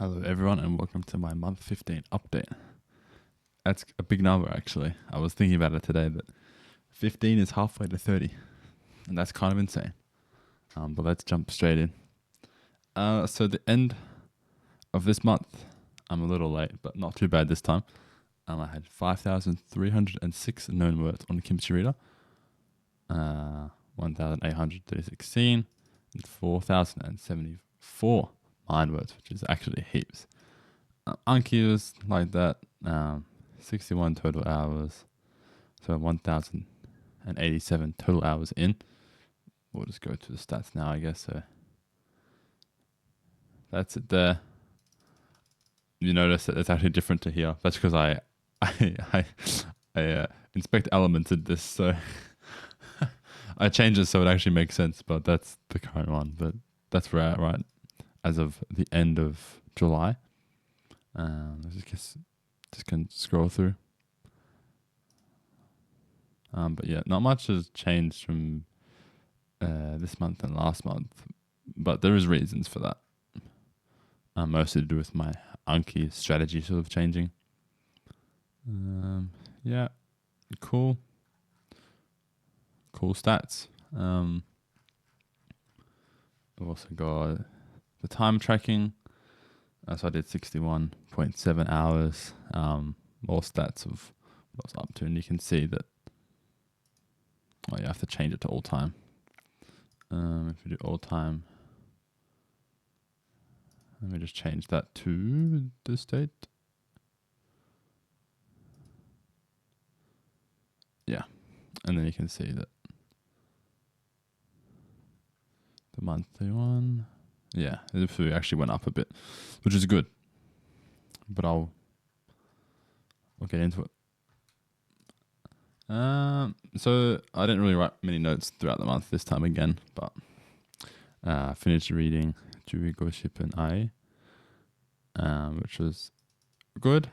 Hello everyone and welcome to my month 15 update. That's a big number actually. I was thinking about it today that 15 is halfway to 30 and that's kind of insane. But let's jump straight in. So the end of this month, I'm a little late but not too bad this time. I had 5,306 known words on the kimchi reader, 1,836 seen, and 4,074 mind words, which is actually heaps. Anki was like that, 61 total hours, so 1,087 total hours in. We'll just go to the stats now, I guess. So that's it there. You notice that it's actually different to here. That's because I inspect elemented this, so I changed it so it actually makes sense. But that's the current one. But that's right as of the end of July. Just can scroll through. But yeah, not much has changed from this month and last month, but there is reasons for that. Mostly to do with my Anki strategy sort of changing. Yeah, cool stats. I've also got the time tracking. So I did 61.7 hours. More stats of what I was up to, and you can see that. Oh, you have to change it to all time. If you do all time, let me just change that to the state. Yeah, and then you can see that the monthly one. Yeah, it actually went up a bit, which is good. But I'll get into it. So I didn't really write many notes throughout the month this time again, but I finished reading Juigo Ship and I, which was good.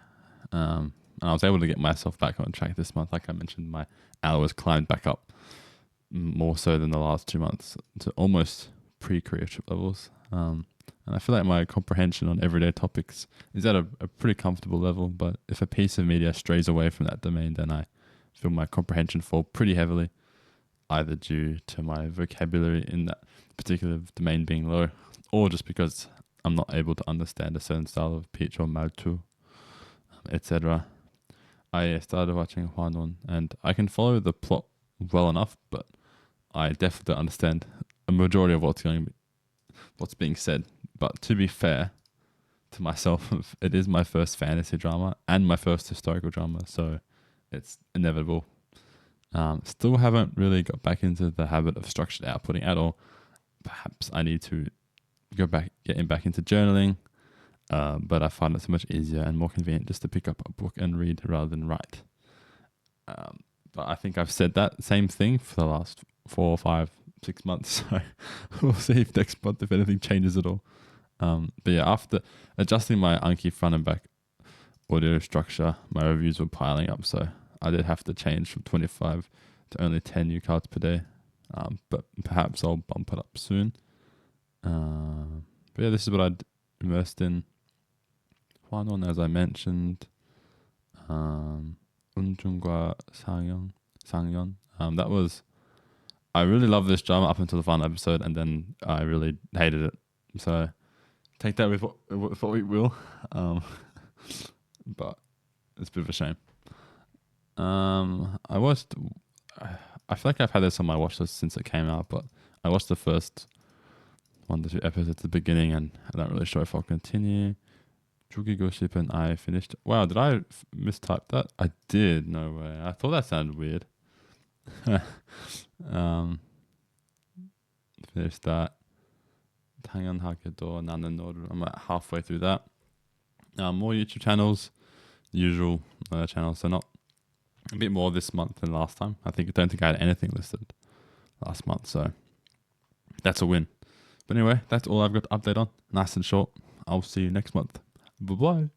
And I was able to get myself back on track this month. Like I mentioned, my hours climbed back up more so than the last 2 months to almost pre-career trip levels. And I feel like my comprehension on everyday topics is at a pretty comfortable level, but if a piece of media strays away from that domain, then I feel my comprehension fall pretty heavily, either due to my vocabulary in that particular domain being low, or just because I'm not able to understand a certain style of pitch or maltu, etc. I started watching Hwanon, and I can follow the plot well enough, but I definitely don't understand a majority of what's being said. But to be fair to myself, it is my first fantasy drama and my first historical drama, so it's inevitable. Still haven't really got back into the habit of structured outputting at all. Perhaps I need to get back into journaling, but I find it so much easier and more convenient just to pick up a book and read rather than write. But I think I've said that same thing for the last 4, 5, 6 months, so we'll see if next month if anything changes at all. But yeah, after adjusting my Anki front and back audio structure, my reviews were piling up, so I did have to change from 25 to only 10 new cards per day. But perhaps I'll bump it up soon. But yeah, this is what I'd immersed in. Hwanon, as I mentioned. Unjungwa Sangyeon. That was... I really loved this drama up until the final episode, and then I really hated it. So take that with what we will. But it's a bit of a shame. I feel like I've had this on my watch list since it came out, but I watched the first 1 to 2 episodes at the beginning, and I'm not really sure if I'll continue. Jugigo Ship and I finished. Wow, did I mistype that? I did. No way. I thought that sounded weird. Finished that. 당연하게도 나는 너를. I'm like halfway through that. More YouTube channels, usual channels. So not a bit more this month than last time. I don't think I had anything listed last month, so that's a win. But anyway, that's all I've got to update on. Nice and short. I'll see you next month. Bye bye.